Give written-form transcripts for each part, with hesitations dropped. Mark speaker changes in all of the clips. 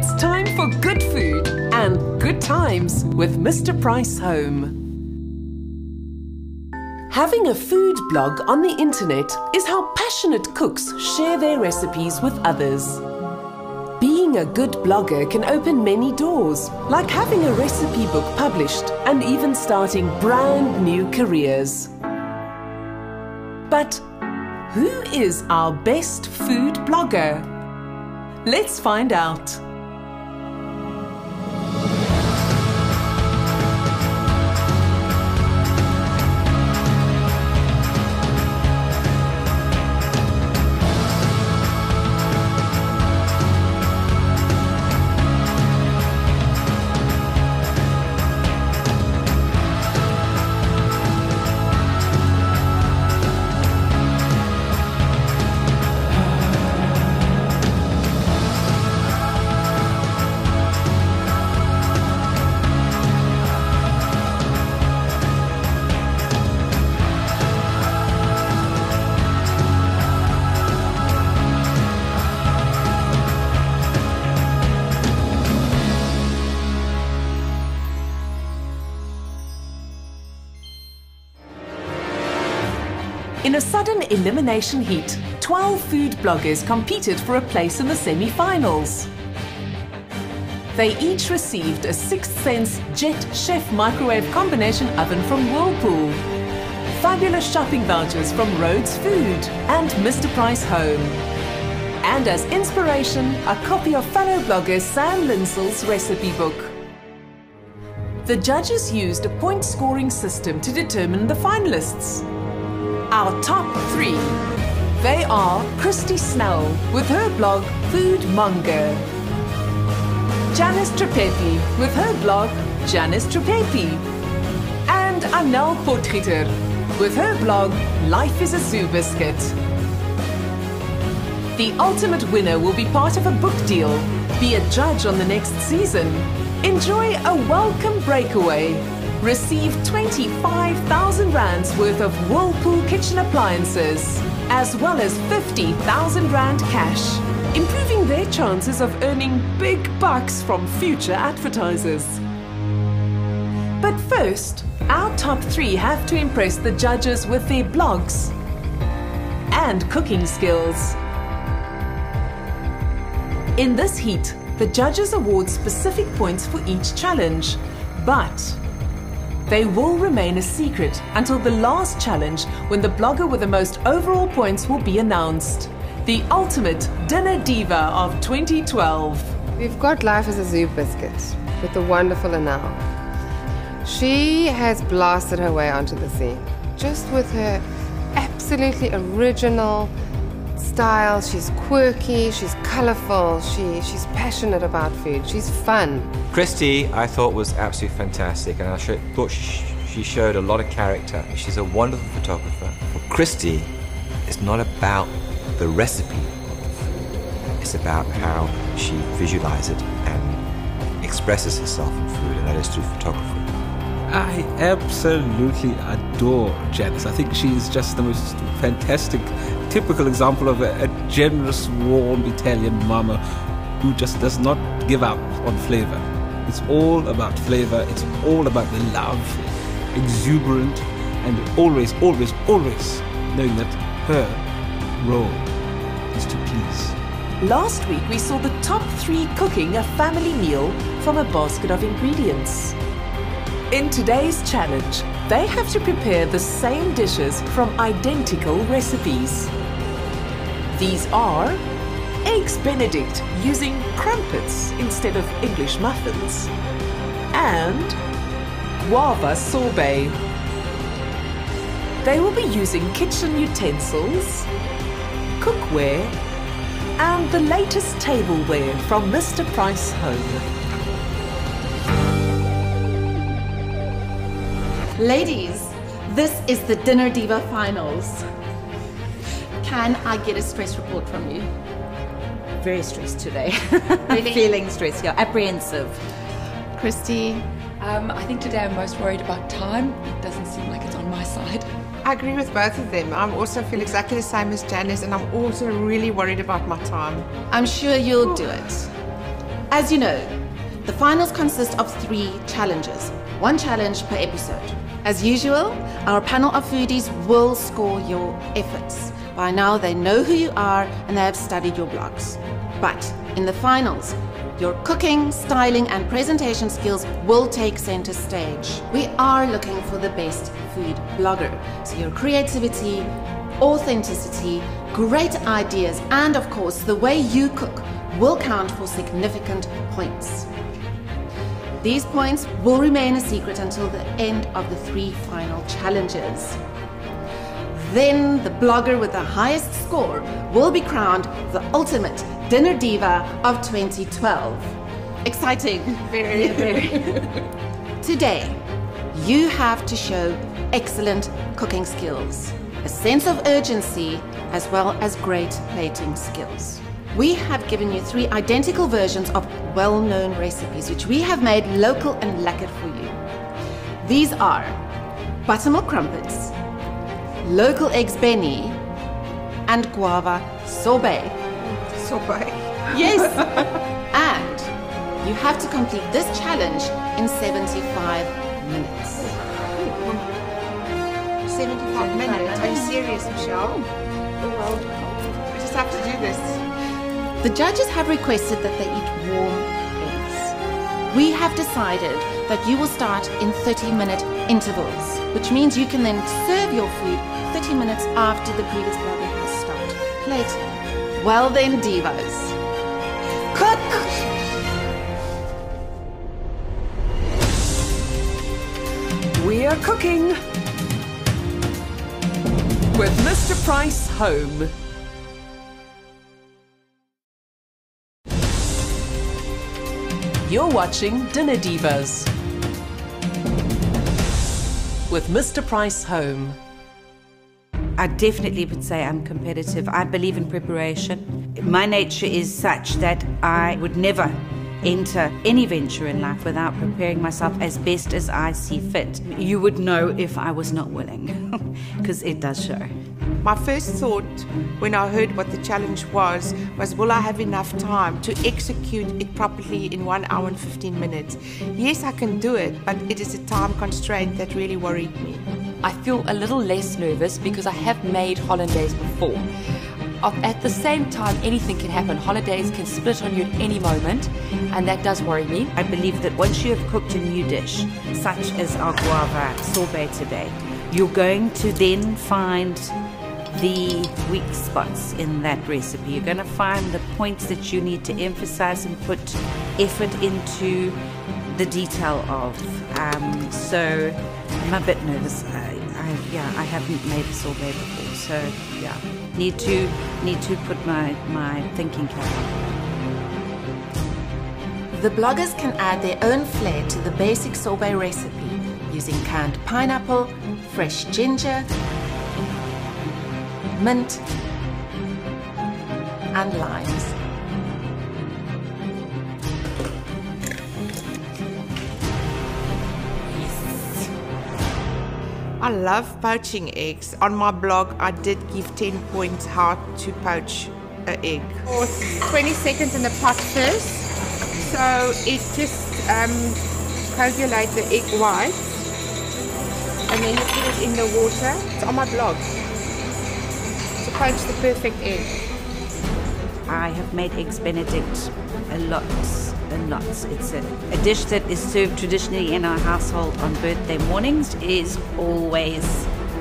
Speaker 1: It's time for good food and good times with Mr. Price Home. Having a food blog on the internet is how passionate cooks share their recipes with others. Being a good blogger can open many doors, like having a recipe book published and even starting brand new careers. But who is our best food blogger? Let's find out. In a sudden elimination heat, 12 food bloggers competed for a place in the semi-finals. They each received a 6th Sense Jet Chef microwave combination oven from Whirlpool, fabulous shopping vouchers from Rhodes Food and Mr. Price Home, and as inspiration, a copy of fellow blogger Sam Linsel's recipe book. The judges used a point-scoring system to determine the finalists. Our top 3. They are Christy Snell with her blog Food Monger, Janice Trepepi with her blog Janice Trepepi, and Anel Potgieter with her blog Life is a Zoo Biscuit. The ultimate winner will be part of a book deal, be a judge on the next season, enjoy a welcome breakaway, receive 25,000 rands worth of Whirlpool kitchen appliances, as well as 50,000 rand cash, improving their chances of earning big bucks from future advertisers. But first, our top 3 have to impress the judges with their blogs and cooking skills. In this heat, the judges award specific points for each challenge, but they will remain a secret until the last challenge, when the blogger with the most overall points will be announced. The ultimate dinner diva of 2012.
Speaker 2: We've got Life as a Zoo Biscuit with the wonderful Anel. She has blasted her way onto the scene, just with her absolutely original style. She's quirky, she's colourful, she's passionate about food, she's fun.
Speaker 3: Christy, I thought, was absolutely fantastic, and I thought she showed a lot of character. She's a wonderful photographer. But Christy, it's not about the recipe of the food. It's about how she visualizes it and expresses herself in food, and that is through photography.
Speaker 4: I absolutely adore Janice. I think she's just the most fantastic, typical example of a generous, warm Italian mama who just does not give up on flavor. It's all about flavor, it's all about the love, exuberant, and always, always, always knowing that her role is to please.
Speaker 1: Last week we saw the top 3 cooking a family meal from a basket of ingredients. In today's challenge, they have to prepare the same dishes from identical recipes. These are Eggs Benedict using crumpets instead of English muffins, and guava sorbet. They will be using kitchen utensils, cookware, and the latest tableware from Mr. Price Home.
Speaker 5: Ladies, this is the Dinner Diva Finals. Can I get a stress report from you?
Speaker 6: Very stressed today.
Speaker 5: Really?
Speaker 6: Feeling stressed, yeah, apprehensive.
Speaker 5: Christy?
Speaker 7: I think today I'm most worried about time. It doesn't seem like it's on my side.
Speaker 8: I agree with both of them. I also feel exactly the same as Janice, and I'm also really worried about my time.
Speaker 5: I'm sure you'll do it. As you know, the finals consist of 3 challenges, 1 challenge per episode. As usual, our panel of foodies will score your efforts. By now they know who you are and they have studied your blogs. But in the finals, your cooking, styling and presentation skills will take center stage. We are looking for the best food blogger. So your creativity, authenticity, great ideas and of course the way you cook will count for significant points. These points will remain a secret until the end of the 3 final challenges. Then the blogger with the highest score will be crowned the ultimate dinner diva of 2012. Exciting.
Speaker 8: Very, very.
Speaker 5: Today, you have to show excellent cooking skills, a sense of urgency, as well as great plating skills. We have given you 3 identical versions of well-known recipes which we have made local and lekker for you. These are buttermilk crumpets, local eggs Benny, and guava sorbet.
Speaker 8: Sorbet.
Speaker 5: Yes! And you have to complete this challenge in 75 minutes.
Speaker 8: 75 minutes? Are you serious, Michelle? We just have to do this.
Speaker 5: The judges have requested that they eat warm eggs. We have decided that you will start in 30-minute intervals, which means you can then serve your food 30 minutes after the previous blogger has stopped plating. Well then, divas, cook!
Speaker 1: We are cooking with Mr. Price home. You're watching Dinner Divas with Mr. Price home.
Speaker 6: I definitely would say I'm competitive. I believe in preparation. My nature is such that I would never enter any venture in life without preparing myself as best as I see fit. You would know if I was not willing, because it does show.
Speaker 8: My first thought when I heard what the challenge was will I have enough time to execute it properly in 1 hour and 15 minutes? Yes, I can do it, but it is a time constraint that really worried me.
Speaker 7: I feel a little less nervous because I have made hollandaise before. At the same time, anything can happen. Hollandaise can split on you at any moment, and that does worry me.
Speaker 6: I believe that once you have cooked a new dish, such as our guava sorbet today, you're going to then find the weak spots in that recipe. You're going to find the points that you need to emphasize and put effort into the detail of. So I'm a bit nervous. I haven't made a sorbet before, so yeah, need to put my thinking cap on.
Speaker 5: The bloggers can add their own flair to the basic sorbet recipe using canned pineapple, fresh ginger, mint, and limes.
Speaker 8: I love poaching eggs. On my blog, I did give 10 points how to poach an egg. 20 seconds in the pot first, so it just coagulates the egg white, and then you put it in the water. It's on my blog. To poach the perfect egg.
Speaker 6: I have made eggs Benedict a lot. It's a dish that is served traditionally in our household on birthday mornings. Is always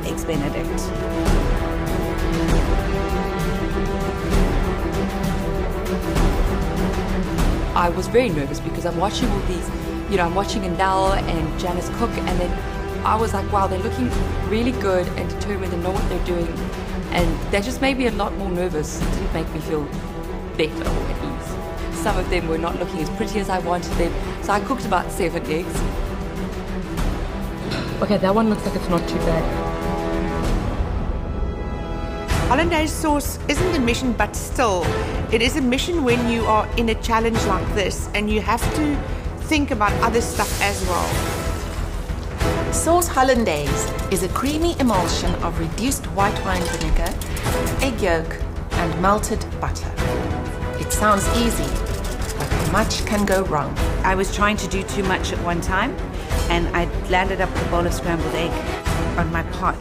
Speaker 6: eggs Benedict.
Speaker 7: I was very nervous because I'm watching all these, I'm watching Anel and Janice cook, and then I was like, wow, they're looking really good and determined and know what they're doing. And that just made me a lot more nervous. It didn't make me feel better or at ease. Some of them were not looking as pretty as I wanted them, so I cooked about 7 eggs.
Speaker 9: Okay, that one looks like it's not too bad.
Speaker 8: Hollandaise sauce isn't a mission, but still, it is a mission when you are in a challenge like this and you have to think about other stuff as well.
Speaker 5: Sauce hollandaise is a creamy emulsion of reduced white wine vinegar, egg yolk, and melted butter. It sounds easy, but much can go wrong.
Speaker 6: I was trying to do too much at one time, and I landed up with a bowl of scrambled egg on my pot.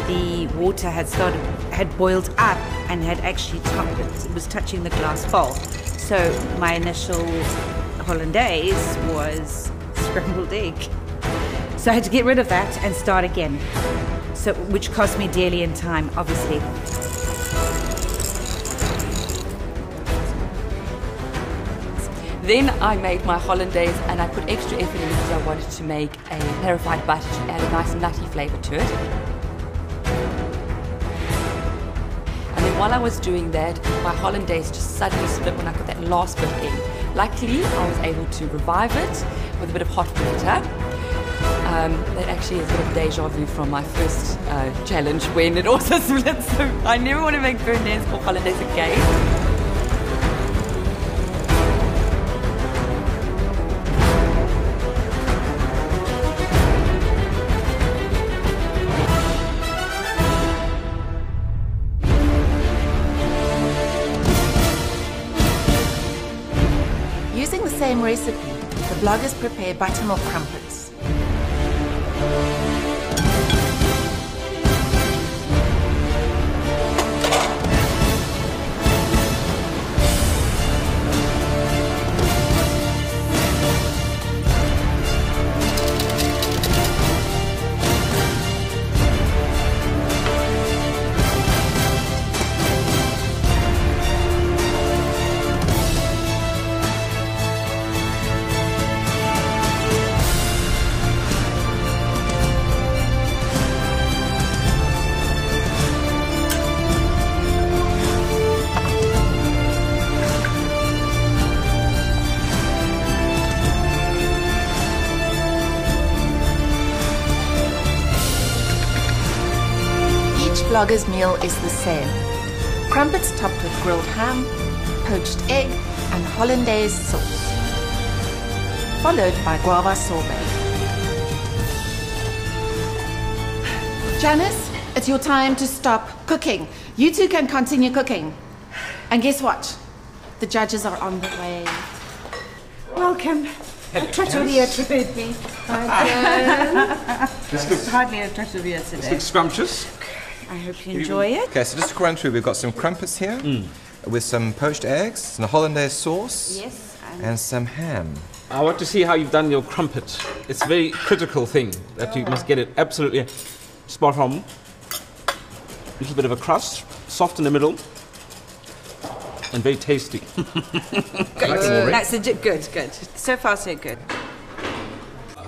Speaker 6: The water had boiled up and had actually topped it. It was touching the glass bowl. So my initial hollandaise was scrambled egg. So I had to get rid of that and start again. So, which cost me dearly in time, obviously.
Speaker 10: Then I made my hollandaise and I put extra effort in because I wanted to make a clarified butter to add a nice nutty flavour to it. And then while I was doing that, my hollandaise just suddenly split when I put that last bit in. Luckily, I was able to revive it with a bit of hot water. That actually is a bit of deja vu from my first challenge when it also split, so I never want to make bernese or hollandaise again.
Speaker 5: Using the same recipe, the bloggers prepare buttermilk crumpets. Blogger's meal is the same. Crumpets topped with grilled ham, poached egg, and hollandaise sauce, followed by guava sorbet. Janice, it's your time to stop cooking. You two can continue cooking. And guess what? The judges are on the way.
Speaker 6: Welcome. A trattoria to me. It's hardly a trattoria today.
Speaker 4: This looks scrumptious.
Speaker 6: I hope you enjoy it.
Speaker 3: Okay, so just to run through, we've got some crumpets here with some poached eggs, some hollandaise sauce,
Speaker 6: Yes.
Speaker 3: and some ham.
Speaker 4: I want to see how you've done your crumpet. It's a very critical thing that you must get it absolutely spot on. A little bit of a crust, soft in the middle, and very tasty.
Speaker 6: That's good. So far, so good.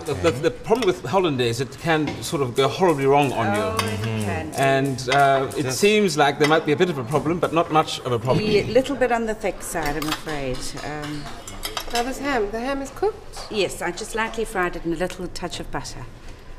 Speaker 4: The problem with hollandaise, it can sort of go horribly wrong on you.
Speaker 6: It can.
Speaker 4: And it seems like there might be a bit of a problem, but not much of a problem.
Speaker 6: A little bit on the thick side, I'm afraid.
Speaker 2: Now this ham, the ham is cooked?
Speaker 6: Yes, I just lightly fried it in a little touch of butter.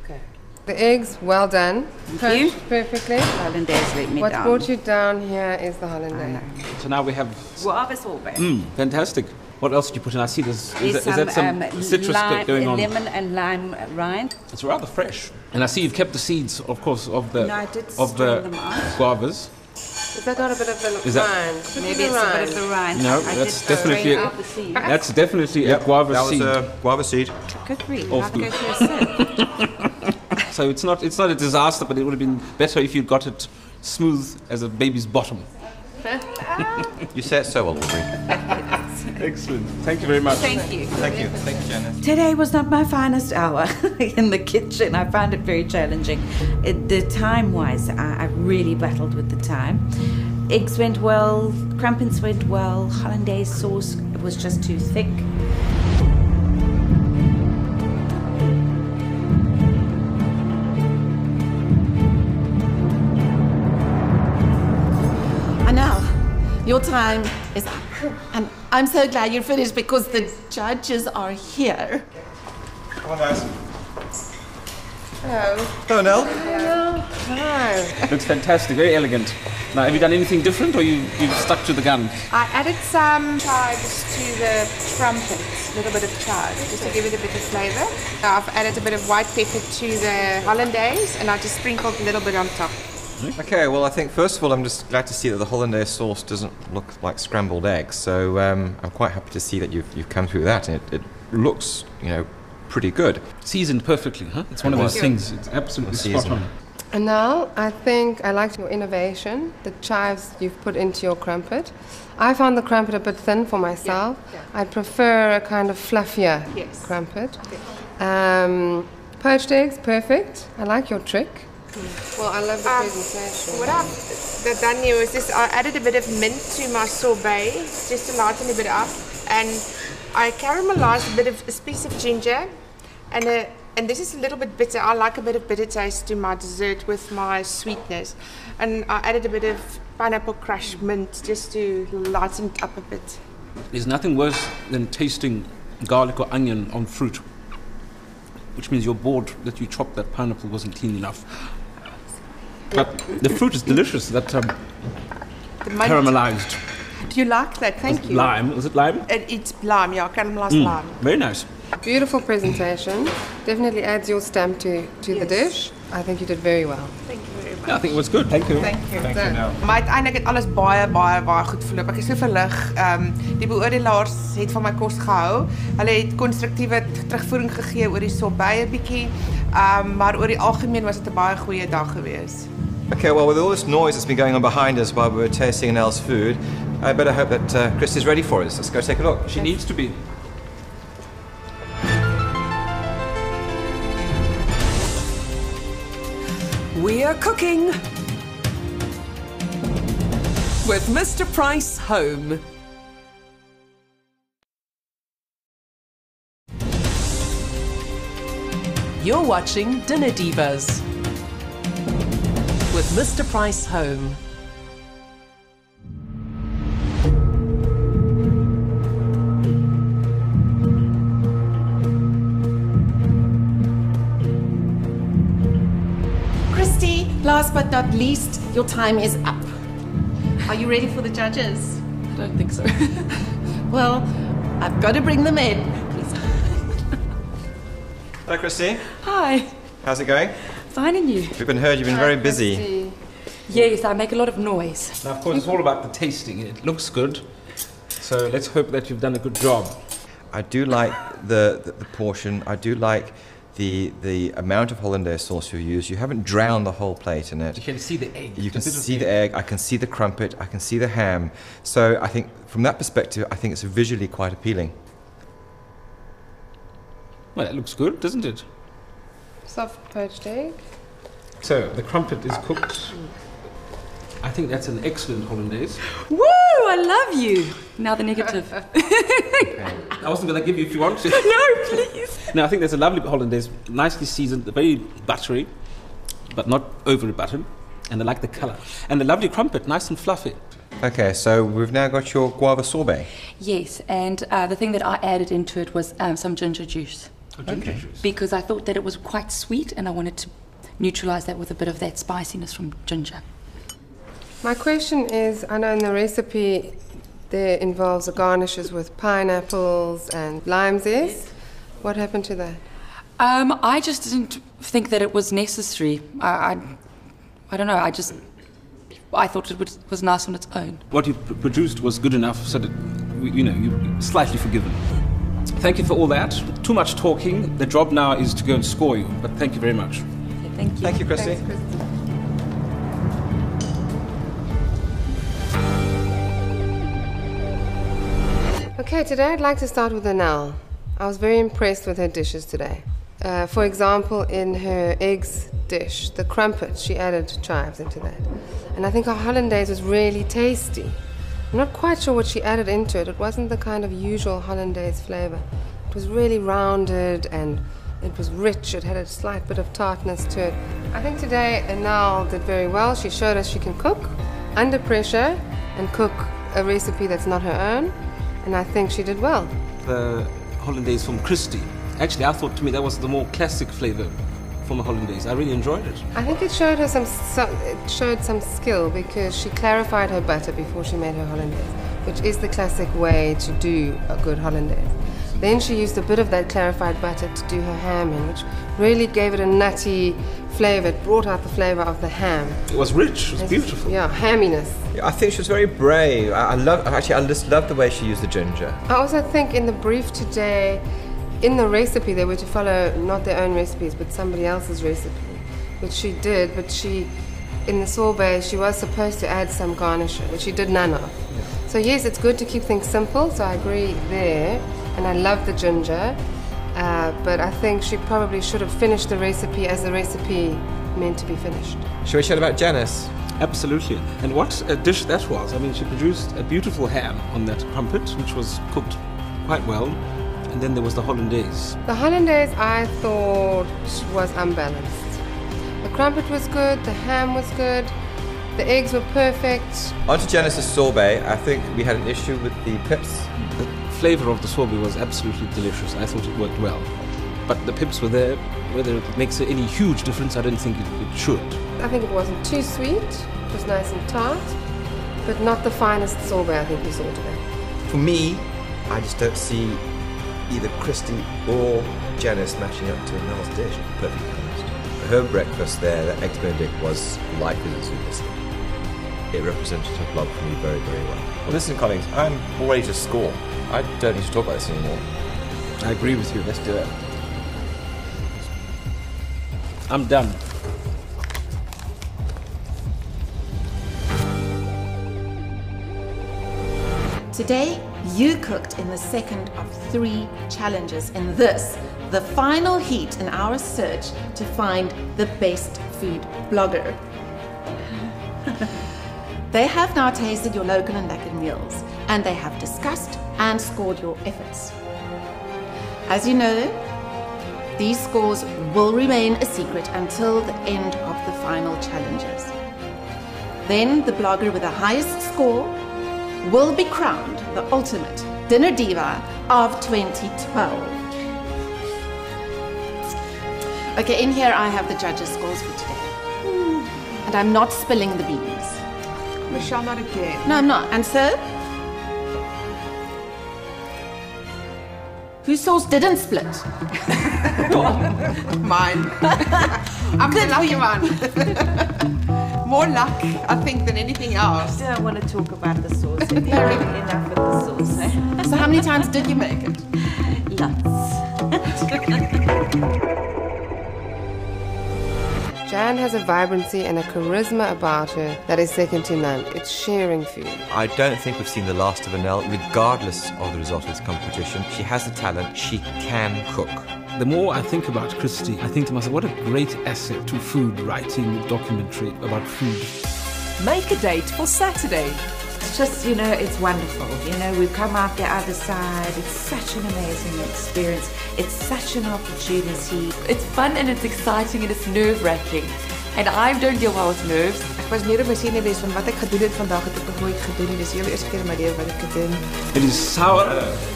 Speaker 2: Okay. The eggs, well done.
Speaker 6: Thank you.
Speaker 2: Poached perfectly.
Speaker 6: Hollandaise let me
Speaker 2: What
Speaker 6: down.
Speaker 2: brought you down here is the hollandaise.
Speaker 4: So now we have...
Speaker 6: Guava sorbet.
Speaker 4: Fantastic. What else did you put in? I see this.
Speaker 6: Is
Speaker 4: that some citrus going on?
Speaker 6: Lemon and lime rind.
Speaker 4: It's rather fresh. And I see you've kept the seeds, of course, of the
Speaker 6: No, I did strain them out.
Speaker 4: guavas.
Speaker 2: Is that not a bit of the
Speaker 4: Is that-
Speaker 2: rind? Could
Speaker 6: Maybe
Speaker 2: be
Speaker 6: it's
Speaker 2: the
Speaker 6: a bit
Speaker 2: rind.
Speaker 6: of the rind.
Speaker 4: No,
Speaker 6: I
Speaker 4: that's
Speaker 6: did
Speaker 4: definitely
Speaker 6: strain
Speaker 4: a-
Speaker 6: out the seed.
Speaker 4: That's definitely a guava
Speaker 3: That
Speaker 4: seed.
Speaker 3: was a guava seed.
Speaker 6: Good grief,
Speaker 4: Oh,
Speaker 6: I'll go through a sip.
Speaker 4: So it's not a disaster, but it would have been better if you'd got it smooth as a baby's bottom.
Speaker 3: You say it so well, Aubrey.
Speaker 4: Excellent. Thank you very much.
Speaker 6: Thank you.
Speaker 3: Thank you, Janice.
Speaker 6: Today was not my finest hour in the kitchen. I found it very challenging. The time-wise, I really battled with the time. Eggs went well, crumpets went well, hollandaise sauce was just too thick.
Speaker 5: And now, your time is up. And I'm so glad you're finished because the judges are here.
Speaker 3: Come on, guys.
Speaker 2: Hello.
Speaker 3: Hello, Nell.
Speaker 2: Hi.
Speaker 4: Looks fantastic, very elegant. Now, have you done anything different, or you've stuck to the gun?
Speaker 8: I added some chives to the crumpets, a little bit of chives, just to give it a bit of flavour. I've added a bit of white pepper to the hollandaise, and I just sprinkled a little bit on top.
Speaker 3: Okay, well, I think first of all, I'm just glad to see that the hollandaise sauce doesn't look like scrambled eggs. So I'm quite happy to see that you've come through that, and it looks, pretty good.
Speaker 4: Seasoned perfectly, huh? It's one of those things. It's absolutely spot on.
Speaker 2: And now I think I liked your innovation, the chives you've put into your crumpet. I found the crumpet a bit thin for myself. I prefer a kind of fluffier crumpet. Poached eggs, perfect. I like your trick. Well, I love the presentation.
Speaker 8: What I've done here is just I added a bit of mint to my sorbet just to lighten it a bit up, and I caramelized a bit of a piece of ginger, and this is a little bit bitter. I like a bit of bitter taste to my dessert with my sweetness, and I added a bit of pineapple crushed mint just to lighten it up a bit.
Speaker 4: There's nothing worse than tasting garlic or onion on fruit, which means your board that you chopped that pineapple wasn't clean enough. But the fruit is delicious, that caramelized.
Speaker 8: Do you like that? Thank you.
Speaker 4: Lime, is it lime?
Speaker 8: It's lime, yeah, caramelized lime.
Speaker 4: Very nice.
Speaker 2: Beautiful presentation. Definitely adds your stamp to the dish. I think you did very well.
Speaker 8: Thank you very much.
Speaker 4: Yeah, I think it was good. Thank you.
Speaker 8: Thank you.
Speaker 5: Maar uiteindelik het alles baie goed verloop. Ek is so verlig. Die beoordelaars het van my kos gehou. Hulle het konstruktiewe terugvoering gegee oor die sorbet 'n bietjie. Maar oor die algemeen was dit 'n baie goeie dag geweest.
Speaker 3: Okay, well, with all this noise that's been going on behind us while we were tasting Nell's food, I better hope that Christy's ready for us. Let's go take a look.
Speaker 4: She needs to be.
Speaker 1: We are cooking with Mr. Price Home. You're watching Dinner Divas with Mr. Price Home.
Speaker 5: Last but not least, your time is up. Are you ready for the judges?
Speaker 7: I don't think so.
Speaker 5: Well, I've got to bring them in.
Speaker 3: Hello, Christy.
Speaker 10: Hi,
Speaker 3: How's it going?
Speaker 10: fine and you?
Speaker 3: We've heard you've been very busy.
Speaker 10: Yes, I make a lot of noise.
Speaker 4: Now, of course, it's all about the tasting. It looks good. So let's hope that you've done a good job.
Speaker 3: I do like the portion. I do like the amount of hollandaise sauce you use. You haven't drowned the whole plate in it.
Speaker 4: You can see the egg.
Speaker 3: You can see the egg. I can see the crumpet. I can see the ham. So I think from that perspective, I think it's visually quite appealing.
Speaker 4: Well, it looks good, doesn't it?
Speaker 2: Soft poached egg.
Speaker 4: So the crumpet is cooked. I think that's an excellent hollandaise.
Speaker 10: Woo! I love you. Now the negative.
Speaker 4: I wasn't going to give you if you want to.
Speaker 10: No, please.
Speaker 4: No, I think there's a lovely hollandaise, nicely seasoned, very buttery, but not overly buttered. And I like the colour. And the lovely crumpet, nice and fluffy.
Speaker 3: Okay, so we've now got your guava sorbet.
Speaker 10: Yes, and the thing that I added into it was some ginger juice.
Speaker 4: Ginger juice.
Speaker 10: Because I thought that it was quite sweet and I wanted to neutralise that with a bit of that spiciness from ginger.
Speaker 2: My question is, I know in the recipe there involves the garnishes with pineapples and lime zest. What happened to that?
Speaker 10: I just didn't think that it was necessary. I don't know, I thought it was nice on its own.
Speaker 4: What you produced was good enough so that, you're slightly forgiven. Thank you for all that. Too much talking. The job now is to go and score you, but thank you very much.
Speaker 10: Okay, thank you.
Speaker 3: Thank you, Christy.
Speaker 2: Thanks, Christy. Okay, today I'd like to start with Anel. I was very impressed with her dishes today. For example, in her eggs dish, the crumpet, she added chives into that. And I think her hollandaise was really tasty. I'm not quite sure what she added into it. It wasn't the kind of usual hollandaise flavor. It was really rounded and it was rich. It had a slight bit of tartness to it. I think today Anel did very well. She showed us she can cook under pressure and cook a recipe that's not her own. And I think she did well.
Speaker 4: The hollandaise from Christy. Actually, I thought to me that was the more classic flavour from a hollandaise. I really enjoyed it.
Speaker 2: I think it showed her some skill because she clarified her butter before she made her hollandaise, which is the classic way to do a good hollandaise. Then she used a bit of that clarified butter to do her ham in, which really gave it a nutty flavour. It brought out the flavour of the ham.
Speaker 4: It was rich, it was beautiful.
Speaker 2: Yeah, hamminess.
Speaker 3: Yeah, I think she was very brave. I just love the way she used the ginger.
Speaker 2: I also think in the brief today, in the recipe, they were to follow not their own recipes, but somebody else's recipe, which she did, but in the sorbet, she was supposed to add some garnish, which she did none of. Yeah. So yes, it's good to keep things simple, so I agree there. And I love the ginger, but I think she probably should have finished the recipe as the recipe meant to be finished.
Speaker 3: Shall we chat about Janice?
Speaker 4: Absolutely. And what a dish that was. I mean, she produced a beautiful ham on that crumpet, which was cooked quite well. And then there was the hollandaise.
Speaker 2: The hollandaise I thought was unbalanced. The crumpet was good, the ham was good, the eggs were perfect.
Speaker 3: On to Janice's sorbet. I think we had an issue with the pips.
Speaker 4: The flavour of the sorbet was absolutely delicious. I thought it worked well. But the pips were there. Whether it makes any huge difference, I don't think it should.
Speaker 2: I think it wasn't too sweet. It was nice and tart, but not the finest sorbet I think we saw today.
Speaker 3: For me, I just don't see either Christy or Janice matching up to Mel's dish, to be perfectly honest. Her breakfast there, that Eggs Benedict, was life as a superstar. It represented her blog for me very, very well.
Speaker 11: Well, listen, colleagues, I'm all ready to score. I don't need to talk about this anymore.
Speaker 4: I agree with you.
Speaker 11: Let's do it.
Speaker 4: I'm done.
Speaker 5: Today, you cooked in the second of 3 challenges in this, the final heat in our search to find the best food blogger. They have now tasted your local and lekker meals, and they have discussed and scored your efforts. As you know, these scores will remain a secret until the end of the final challenges. Then the blogger with the highest score will be crowned the ultimate dinner diva of 2012. Okay, in here I have the judges' scores for today. And I'm not spilling the beans.
Speaker 8: Michelle, not again.
Speaker 5: No, I'm not. And so? Whose sauce didn't split?
Speaker 8: Mine. I'm the lucky one. More luck, I think, than anything else.
Speaker 6: I don't want to talk about the sauce. Enough with the sauce. Eh?
Speaker 5: So how many times did you make it?
Speaker 6: Lots.
Speaker 2: Jan has a vibrancy and a charisma about her that is second to none. It's sharing food.
Speaker 3: I don't think we've seen the last of Annelle, regardless of the result of this competition. She has the talent, she can cook.
Speaker 4: The more I think about Christy, I think to myself, what a great asset to food writing a documentary about food.
Speaker 1: Make a date for Saturday.
Speaker 6: It's just, it's wonderful. We've come out the other side. It's such an amazing experience. It's such an opportunity.
Speaker 10: It's fun and it's exciting and it's nerve-wracking. And I don't deal well with nerves.
Speaker 8: Ek was meer op my senuwees van wat ek gedoen het vandag het ek nog nooit gedoen nie. Dis die eerste keer in my lewe wat ek gedoen.
Speaker 4: It is sour,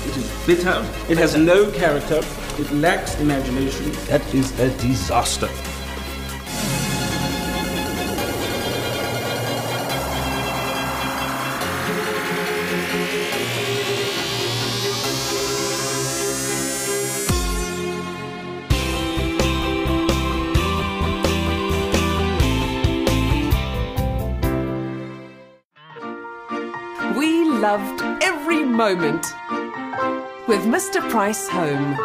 Speaker 4: it is bitter, it has no character, it lacks imagination. That is a disaster.
Speaker 1: We loved every moment with Mr. Price Home.